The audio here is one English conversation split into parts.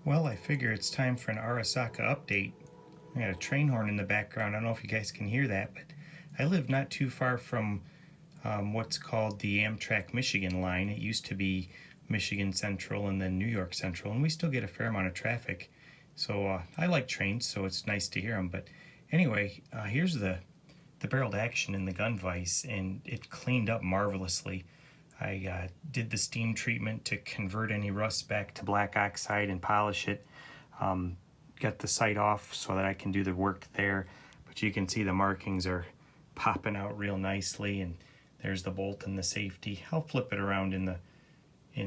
Well, I figure it's time for an Arisaka update. I got a train horn in the background. I don't know if you guys can hear that, but I live not too far from what's called the Amtrak Michigan line. It used to be Michigan Central and then New York Central, and we still get a fair amount of traffic. So I like trains, so it's nice to hear them. But anyway, here's the barreled action in the gun vise, and it cleaned up marvelously. I did the steam treatment to convert any rust back to black oxide and polish it. Got the sight off so that I can do the work there. But you can see the markings are popping out real nicely, and there's the bolt and the safety. I'll flip it around in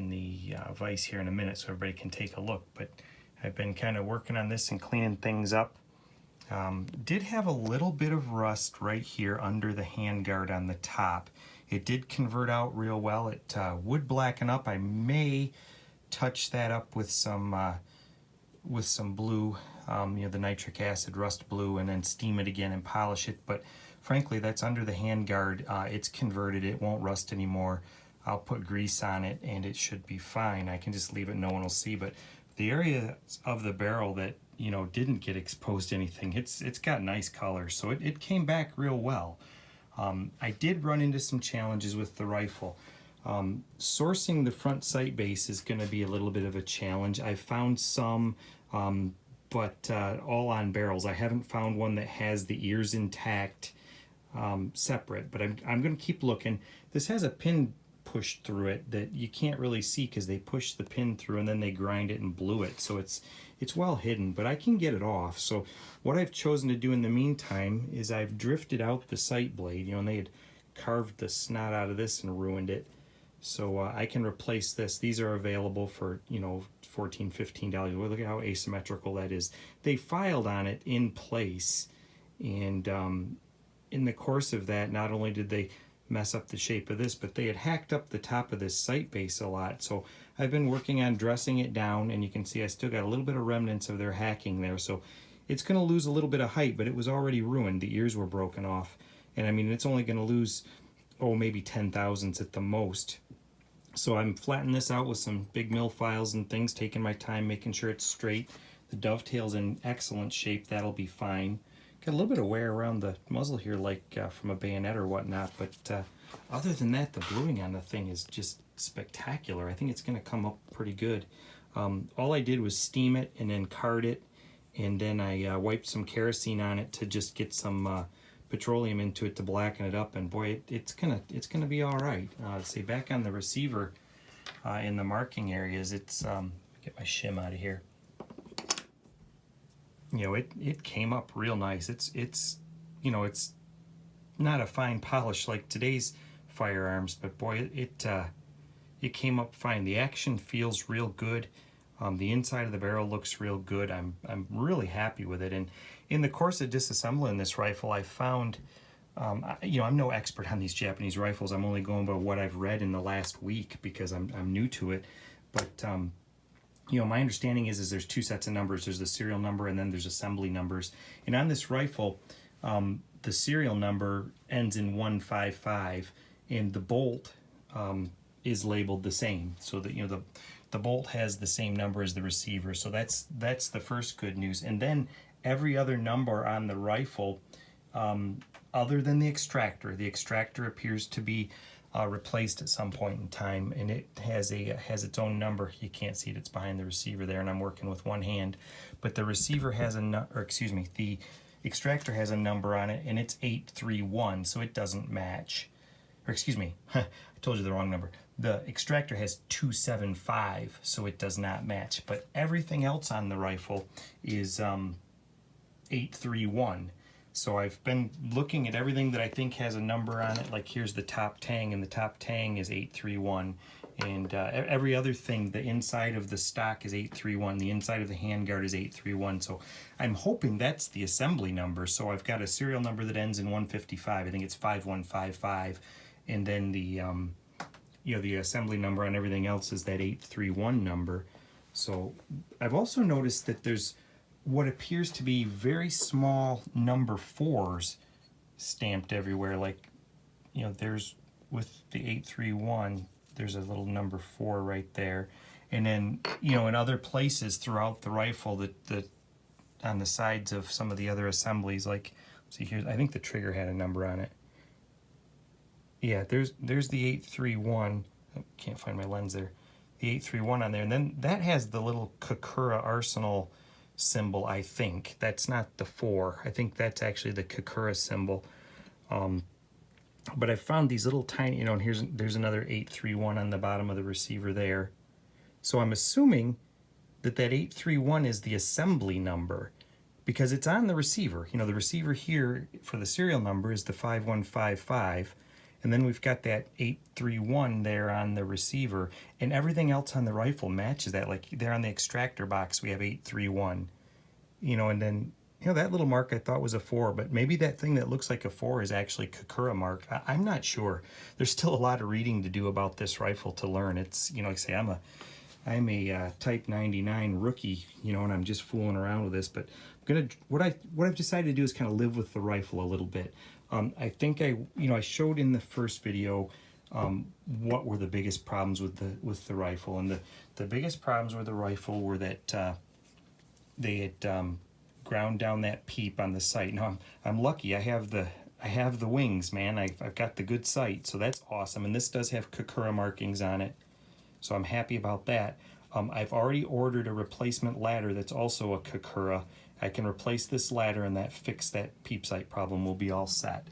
the vise here in a minute so everybody can take a look. But I've been kind of working on this and cleaning things up. Did have a little bit of rust right here under the handguard on the top. It did convert out real well. It would blacken up. I may touch that up with some blue, the nitric acid rust blue, and then steam it again and polish it. But frankly, that's under the handguard. It's converted. It won't rust anymore. I'll put grease on it and it should be fine. I can just leave it, no one will see. But the area of the barrel that didn't get exposed to anything, it's got nice color, so it came back real well. I did run into some challenges with the rifle. Sourcing the front sight base is going to be a little bit of a challenge. I found some, but all on barrels. I haven't found one that has the ears intact, separate, but I'm going to keep looking. This has a pin pushed through it that you can't really see because they pushed the pin through and then they grind it and blew it, so it's well hidden, but I can get it off. So what I've chosen to do in the meantime is I've drifted out the sight blade, and they had carved the snot out of this and ruined it. So I can replace this. These are available for $14, $15. Well, look at how asymmetrical that is. They filed on it in place, and in the course of that, not only did they mess up the shape of this, but they had hacked up the top of this sight base a lot. So I've been working on dressing it down, and you can see I still got a little bit of remnants of their hacking there. So it's going to lose a little bit of height, but it was already ruined. The ears were broken off, and I mean, it's only going to lose maybe 10 thousandths at the most. So I'm flattening this out with some big mill files and things, taking my time, making sure it's straight. The dovetail's in excellent shape. That'll be fine. Got a little bit of wear around the muzzle here, like from a bayonet or whatnot, but other than that, the bluing on the thing is just spectacular. I think it's going to come up pretty good. All I did was steam it and then card it, and then I wiped some kerosene on it to just get some petroleum into it to blacken it up, and boy, it's gonna be all right. See, back on the receiver in the marking areas, it's get my shim out of here. It came up real nice. It's not a fine polish like today's firearms, but boy, it came up fine. The action feels real good. The inside of the barrel looks real good. I'm really happy with it. And in the course of disassembling this rifle, I found, I'm no expert on these Japanese rifles. I'm only going by what I've read in the last week because I'm new to it. But my understanding is there's two sets of numbers. There's the serial number and then there's assembly numbers. And on this rifle, the serial number ends in 155, and the bolt is labeled the same, so that the bolt has the same number as the receiver. So that's the first good news. And then every other number on the rifle, other than the extractor appears to be replaced at some point in time, and it has its own number. You can't see it; it's behind the receiver there, and I'm working with one hand. But the receiver has the extractor has a number on it, and it's 831, so it doesn't match. Or excuse me, I told you the wrong number. The extractor has 275, so it does not match. But everything else on the rifle is 831. So I've been looking at everything that I think has a number on it. Like here's the top tang, and the top tang is 831. And every other thing, the inside of the stock is 831. The inside of the handguard is 831. So I'm hoping that's the assembly number. So I've got a serial number that ends in 155. I think it's 5155. And then the the assembly number on everything else is that 831 number. So I've also noticed that there's what appears to be very small number 4s stamped everywhere. Like, there's with the 831, there's a little number 4 right there. And then, you know, in other places throughout the rifle, on the sides of some of the other assemblies, like, see here, I think the trigger had a number on it. Yeah, there's the 831. I can't find my lens there. The 831 on there, and then that has the little Kokura Arsenal symbol, I think. That's not the 4. I think that's actually the Kokura symbol. But I found these little tiny, you know, and there's another 831 on the bottom of the receiver there. So I'm assuming that 831 is the assembly number because it's on the receiver. You know, the receiver here for the serial number is the 5155. And then we've got that 831 there on the receiver, and everything else on the rifle matches that. Like there on the extractor box, we have 831. You know, and then, you know, that little mark I thought was a 4, but maybe that thing that looks like a 4 is actually Kokura mark. I'm not sure. There's still a lot of reading to do about this rifle to learn. It's, you know, like I say, I'm a Type 99 rookie, you know, and I'm just fooling around with this. But what I've decided to do is kind of live with the rifle a little bit. I think I showed in the first video what were the biggest problems with the rifle, and the biggest problems with the rifle were that they had ground down that peep on the sight. Now I'm lucky. I have the wings, man. I've got the good sight, so that's awesome. And this does have Kokura markings on it, so I'm happy about that. I've already ordered a replacement ladder that's also a Kokura. I can replace this ladder and fix that peep sight problem. We'll be all set.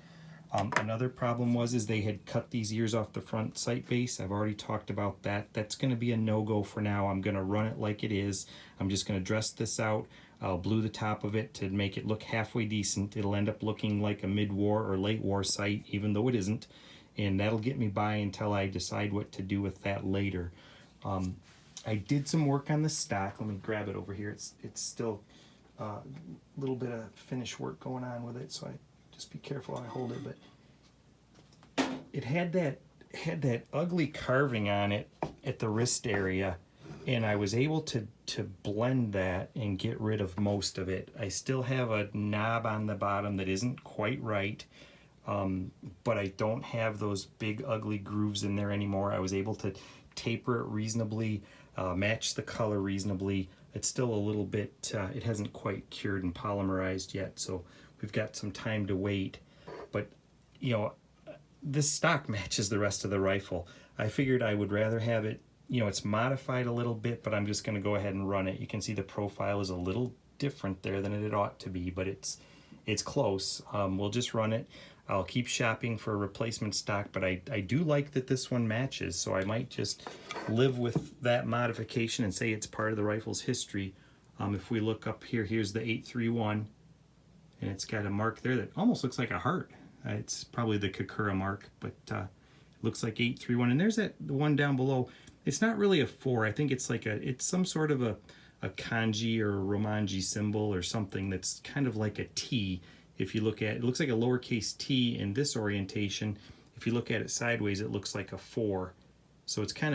Another problem is they had cut these ears off the front sight base. I've already talked about that. That's going to be a no-go for now. I'm going to run it like it is. I'm just going to dress this out. I'll blue the top of it to make it look halfway decent. It'll end up looking like a mid-war or late-war sight, even though it isn't. And that'll get me by until I decide what to do with that later. I did some work on the stock. Let me grab it over here. It's still a little bit of finish work going on with it, so I just be careful how I hold it. But it had that ugly carving on it at the wrist area, and I was able to blend that and get rid of most of it. I still have a knob on the bottom that isn't quite right, but I don't have those big ugly grooves in there anymore. I was able to taper it reasonably, match the color reasonably. It's still a little bit, it hasn't quite cured and polymerized yet, so we've got some time to wait. But, you know, this stock matches the rest of the rifle. I figured I would rather have it, you know, it's modified a little bit, but I'm just going to go ahead and run it. You can see the profile is a little different there than it ought to be, but it's close. We'll just run it. I'll keep shopping for a replacement stock, but I do like that this one matches, so I might just live with that modification and say it's part of the rifle's history. If we look up here, here's the 831, and it's got a mark there that almost looks like a heart. It's probably the Kokura mark, but it looks like 831. And there's the one down below. It's not really a 4. I think it's like it's some sort of a kanji or a romanji symbol or something that's kind of like a T. If you look at it, looks like a lowercase t in this orientation. If you look at it sideways, it looks like a 4. So it's kind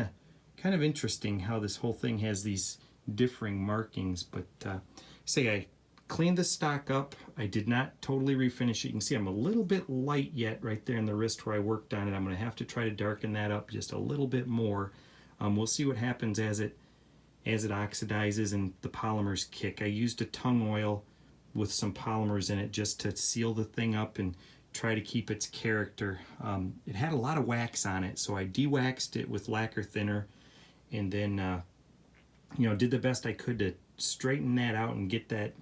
of interesting how this whole thing has these differing markings. But say I cleaned the stock up. I did not totally refinish it. You can see I'm a little bit light yet right there in the wrist where I worked on it. I'm going to have to try to darken that up just a little bit more. We'll see what happens as it oxidizes and the polymers kick. I used a tung oil with some polymers in it just to seal the thing up and try to keep its character. It had a lot of wax on it, so I de-waxed it with lacquer thinner, and then did the best I could to straighten that out and get that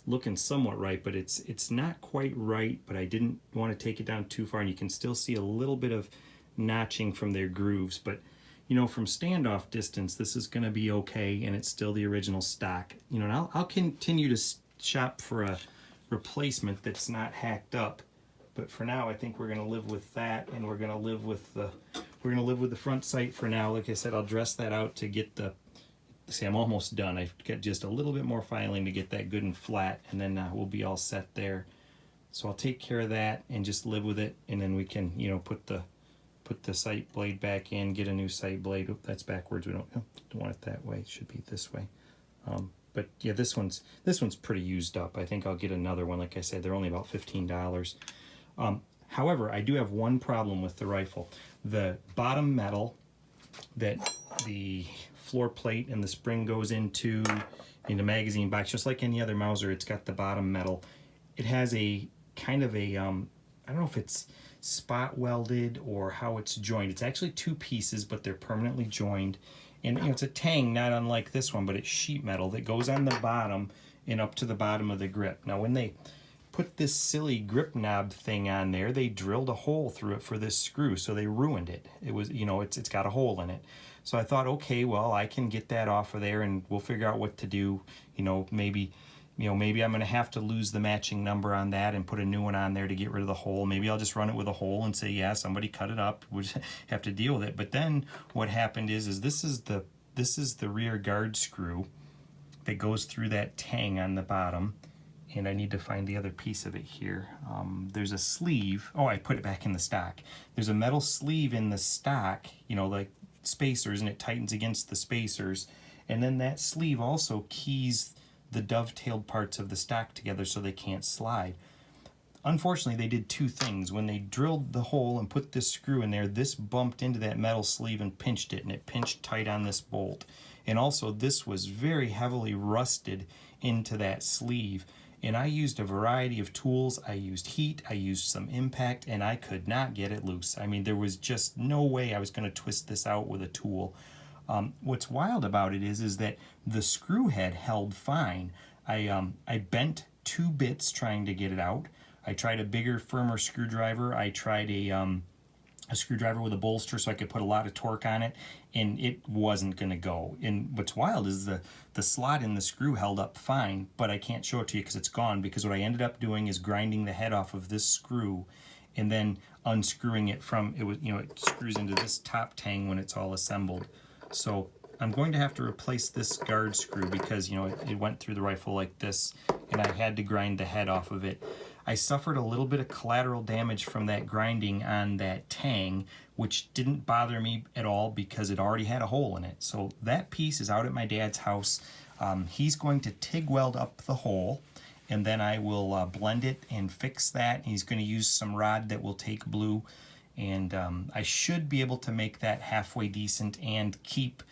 looking somewhat right. But it's not quite right, but I didn't want to take it down too far, and you can still see a little bit of notching from their grooves. But from standoff distance, this is going to be okay, and it's still the original stock. And I'll continue to shop for a replacement that's not hacked up, but for now I think we're going to live with that, and we're going to live with the front sight for now. Like I said, I'll dress that out to get I'm almost done. I've got just a little bit more filing to get that good and flat, and then we'll be all set there. So I'll take care of that and just live with it, and then we can put the sight blade back in, get a new sight blade. Oop, that's backwards. We don't want it that way. It should be this way. But yeah, this one's pretty used up. I think I'll get another one. Like I said, they're only about $15. However, I do have one problem with the rifle. The bottom metal that the floor plate, and the spring goes into the magazine box, just like any other Mauser. It's got the bottom metal. It has a kind of a, I don't know if it's spot welded or how it's joined. It's actually two pieces, but they're permanently joined. And it's a tang, not unlike this one, but it's sheet metal that goes on the bottom and up to the bottom of the grip. Now when they put this silly grip knob thing on there, they drilled a hole through it for this screw, so they ruined it. It was, it's got a hole in it. So I thought, okay, well, I can get that off of there and we'll figure out what to do. Maybe I'm going to have to lose the matching number on that and put a new one on there to get rid of the hole. Maybe I'll just run it with a hole and say, yeah, somebody cut it up. We'll just have to deal with it. But then what happened is this is the rear guard screw that goes through that tang on the bottom. And I need to find the other piece of it here. There's a sleeve. Oh, I put it back in the stock. There's a metal sleeve in the stock, like spacers, and it tightens against the spacers. And then that sleeve also keys the dovetailed parts of the stock together so they can't slide. Unfortunately, they did two things. When they drilled the hole and put this screw in there, this bumped into that metal sleeve and pinched it, and it pinched tight on this bolt. And also, this was very heavily rusted into that sleeve. And I used a variety of tools. I used heat, I used some impact, and I could not get it loose. I mean, there was just no way I was going to twist this out with a tool. What's wild about it is that the screw head held fine. I bent two bits trying to get it out. I tried a bigger, firmer screwdriver. I tried a screwdriver with a bolster so I could put a lot of torque on it, and it wasn't going to go. And what's wild is the slot in the screw held up fine, but I can't show it to you because it's gone, because what I ended up doing is grinding the head off of this screw and then unscrewing it from, it screws into this top tang when it's all assembled. So I'm going to have to replace this guard screw because, it went through the rifle like this, and I had to grind the head off of it. I suffered a little bit of collateral damage from that grinding on that tang, which didn't bother me at all because it already had a hole in it. So that piece is out at my dad's house. He's going to TIG weld up the hole, and then I will blend it and fix that. He's going to use some rod that will take blue, and I should be able to make that halfway decent and keep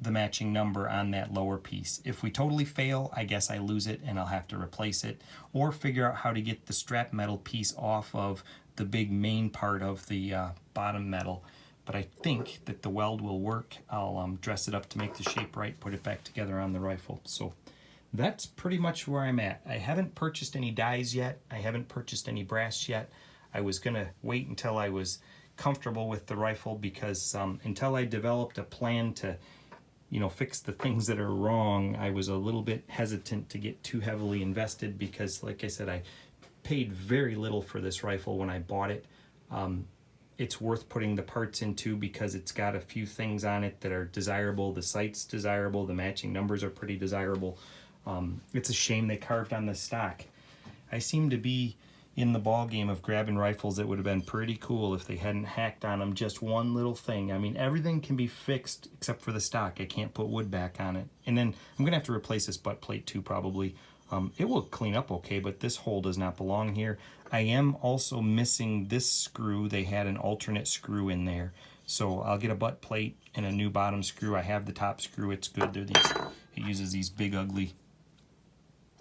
the matching number on that lower piece. If we totally fail, I guess I lose it and I'll have to replace it, or figure out how to get the strap metal piece off of the big main part of the bottom metal. But I think that the weld will work. I'll dress it up to make the shape right, put it back together on the rifle. So that's pretty much where I'm at. I haven't purchased any dies yet. I haven't purchased any brass yet. I was gonna wait until I was comfortable with the rifle, because until I developed a plan to fix the things that are wrong, I was a little bit hesitant to get too heavily invested, because like I said, I paid very little for this rifle when I bought it. It's worth putting the parts into because it's got a few things on it that are desirable. The sight's desirable, the matching numbers are pretty desirable. It's a shame they carved on the stock. I seem to be in the ball game of grabbing rifles that would have been pretty cool if they hadn't hacked on them just one little thing. I mean, everything can be fixed except for the stock. I can't put wood back on it. And then I'm gonna have to replace this butt plate too, probably. It will clean up okay, but this hole does not belong here. I am also missing this screw. They had an alternate screw in there. So I'll get a butt plate and a new bottom screw. I have the top screw, it's good. It uses these big ugly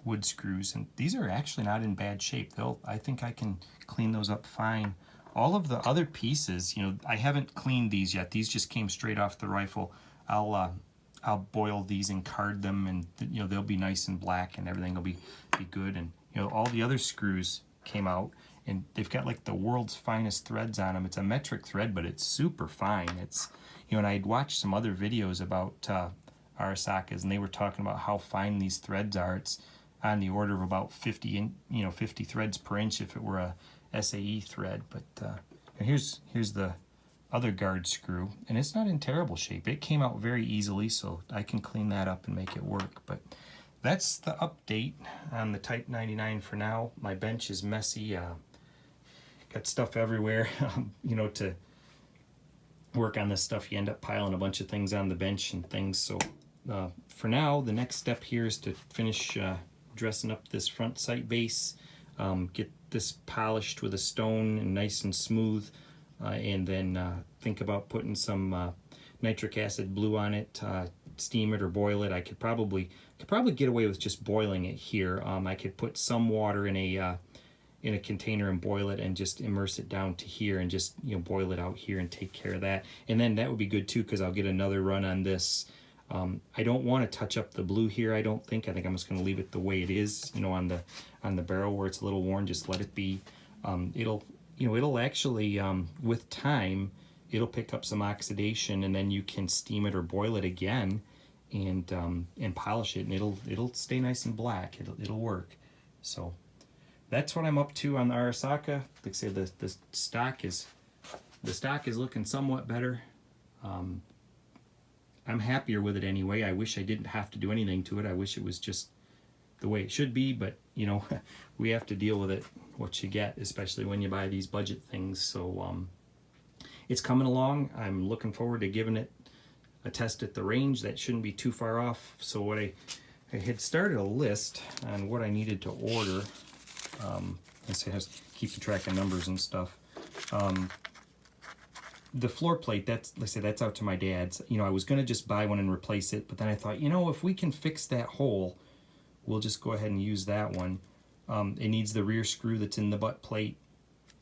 wood screws, and these are actually not in bad shape. I think I can clean those up fine. All of the other pieces, I haven't cleaned these yet. These just came straight off the rifle. I'll boil these and card them, and they'll be nice and black, and everything will be good. And all the other screws came out, and they've got like the world's finest threads on them. It's a metric thread, but it's super fine. It's and I'd watched some other videos about Arisakas, and they were talking about how fine these threads are. It's on the order of about 50 threads per inch if it were a SAE thread. But and here's the other guard screw, and it's not in terrible shape. It came out very easily, so I can clean that up and make it work. But that's the update on the Type 99 for now. My bench is messy. Got stuff everywhere. To work on this stuff, you end up piling a bunch of things on the bench and things. So for now, the next step here is to finish dressing up this front sight base, get this polished with a stone and nice and smooth, and then think about putting some nitric acid blue on it, steam it or boil it. I could probably get away with just boiling it here. I could put some water in a container and boil it and just immerse it down to here and just, you know, boil it out here and take care of that. And then that would be good too, because I'll get another run on this. I don't want to touch up the blue here, I don't think. I think I'm just going to leave it the way it is, you know, on the barrel where it's a little worn. Just let it be. It'll actually, with time, it'll pick up some oxidation, and then you can steam it or boil it again and polish it, and it'll stay nice and black. It'll work. So that's what I'm up to on the Arisaka. Like I say, the stock is looking somewhat better. I'm happier with it anyway. I wish I didn't have to do anything to it. I wish it was just the way it should be, but you know, we have to deal with it, what you get, especially when you buy these budget things. So it's coming along. I'm looking forward to giving it a test at the range. That shouldn't be too far off. So what I had started a list on what I needed to order. I say I was keeping track of numbers and stuff. The floor plate, let's say that's out to my dad's. You know, I was going to just buy one and replace it, but then I thought, you know, if we can fix that hole, we'll just go ahead and use that one. It needs the rear screw that's in the butt plate.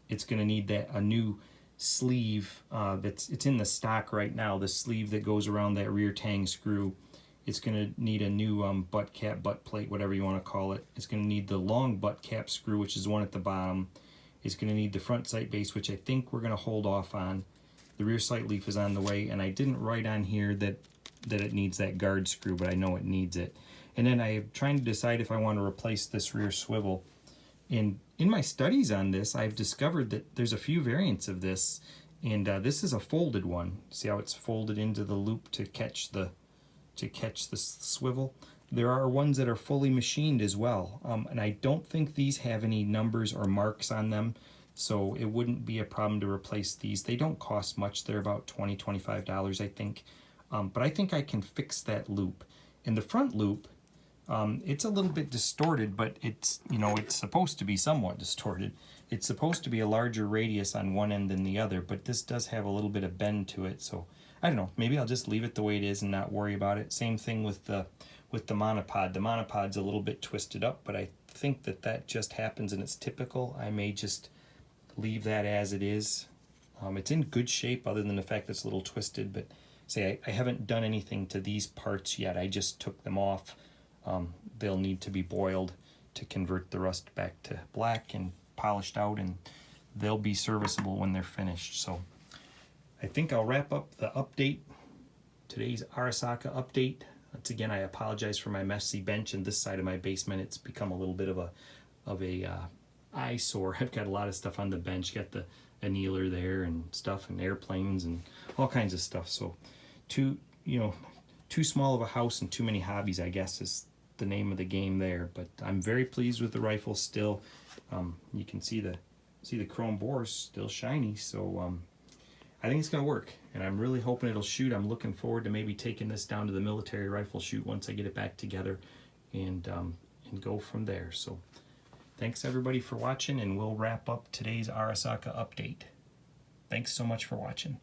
It's going to need a new sleeve it's in the stock right now, the sleeve that goes around that rear tang screw. It's going to need a new butt cap, butt plate, whatever you want to call it. It's going to need the long butt cap screw, which is the one at the bottom. It's going to need the front sight base, which I think we're going to hold off on. The rear sight leaf is on the way, and I didn't write on here that it needs that guard screw, but I know it needs it. And then I'm trying to decide if I want to replace this rear swivel. And in my studies on this, I've discovered that there's a few variants of this, and this is a folded one. See how it's folded into the loop to catch the swivel? There are ones that are fully machined as well, and I don't think these have any numbers or marks on them, so it wouldn't be a problem to replace these. They don't cost much. They're about $20, $25, I think. But I think I can fix that loop. And the front loop, it's a little bit distorted, but it's supposed to be somewhat distorted. It's supposed to be a larger radius on one end than the other, but this does have a little bit of bend to it. So I don't know, maybe I'll just leave it the way it is and not worry about it. Same thing with the monopod. The monopod's a little bit twisted up, but I think that just happens and it's typical. I may just leave that as it is. It's in good shape other than the fact that it's a little twisted, but say I haven't done anything to these parts yet. I just took them off. They'll need to be boiled to convert the rust back to black and polished out, and they'll be serviceable when they're finished. So I think I'll wrap up the update, today's Arisaka update. Once again, I apologize for my messy bench and this side of my basement. It's become a little bit of a eyesore. I've got a lot of stuff on the bench. Got the annealer there and stuff, and airplanes and all kinds of stuff. So too small of a house and too many hobbies, I guess, is the name of the game there. But I'm very pleased with the rifle still. You can see the chrome bore is still shiny, so I think it's going to work, and I'm really hoping it'll shoot. I'm looking forward to maybe taking this down to the military rifle shoot once I get it back together, and go from there. So thanks everybody for watching, and we'll wrap up today's Arisaka update. Thanks so much for watching.